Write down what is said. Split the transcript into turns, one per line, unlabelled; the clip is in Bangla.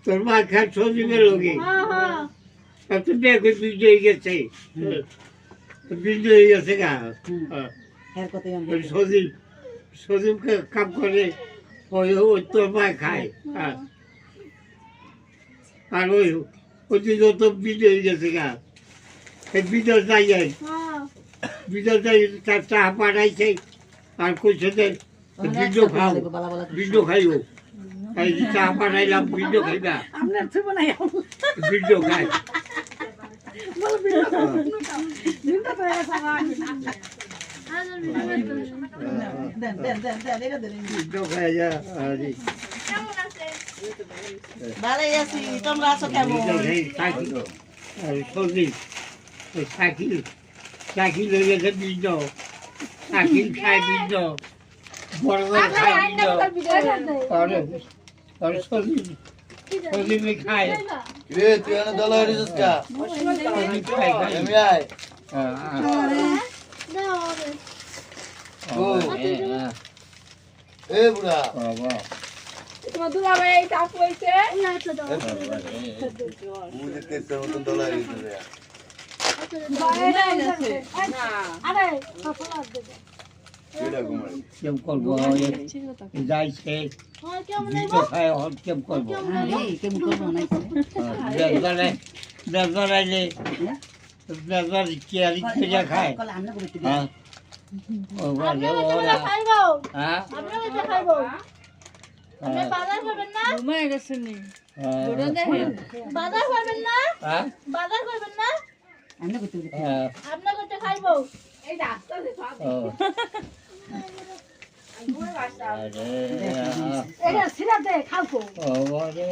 তোর মা খায় সজীবের লোকে তো দেখো বীজ হয়ে গেছে বীজ হয়ে গেছে গা সজীব সজীব কাম করে ওই তোর মা খায় আর ওই ওদিকে তো বীজ হয়ে গেছে গা এই বীজ যাই যায় বীজ যাই তার চা পাঠাইছে আর কইছে যে বীজ খাও বীজ খাইও এই যে চা পাঠাইলাম বীজ খাইবা বীজ খাই
ভালোই আছি তোমরা আছো কেমন
সাইকেল সাইকেল হয়ে গেছে বীজ সাইকেল খায় বীজ বড় খায় বীজ আর সজীবে খায়
রে তুই এনে দলা হইছিস কা আমি আয় ও এ বুড়া
তোমার দুলা ভাই এই কাপ হইছে
মুই দেখতে মত দলা হইছিস রে
আরে
এটা ঘুমাই
কেম করবো যাইছে বীজ খায় হল কেম করবো বেজারাইলে বেজার কেয়ারি খেয়ে খায় হ্যাঁ
বাজার করবেন না
ঘুমায় গেছে নি
বাজার করবেন না বাজার করবেন না আপনার করতে খাইবো এই রাস্তা এটা সিরা দে খাবো
ও রে